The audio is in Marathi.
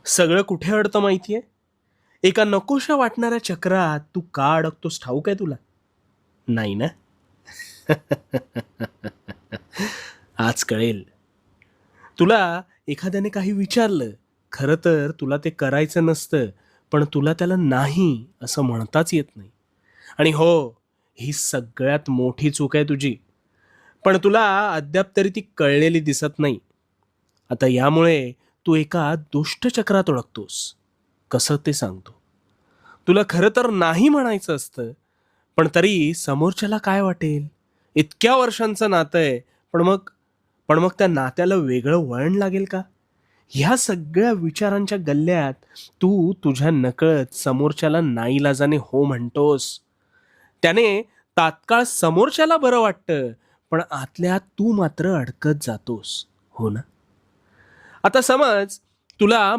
सगळं कुठे अडतं माहितीये? एका नकोशा वाटणाऱ्या चक्रात तू का अडकतोस ठाऊक आहे तुला? नाही ना? आज कळेल. तुला एखाद्याने काही विचारलं, खरं तर तुला ते करायचं नसतं, पण तुला त्याला नाही असं म्हणताच येत नाही. आणि हो, ही सगळ्यात मोठी चूक आहे तुझी. पण तुला अद्याप तरी ती कळलेली दिसत नाही. आता यामुळे तू एका दुष्टचक्रात अडकतोस. कसं ते सांगतो. तुला खरं तर नाही म्हणायचं असतं, पण तरी समोरच्याला काय वाटेल? इतक्या वर्षांचं नातं आहे, पण मग पण मग त्या नात्याला वेगळं वळण लागेल का? ह्या सगळ्या विचारांच्या गल्ल्यात तू तुझ्या नकळत समोरच्याला नाईलाजाने हो म्हणतोस. त्याने तात्काळ समोरच्याला बरं वाटतं, पण आतल्या आत तू मात्र अडकत जातोस. हो ना? आता समज तुला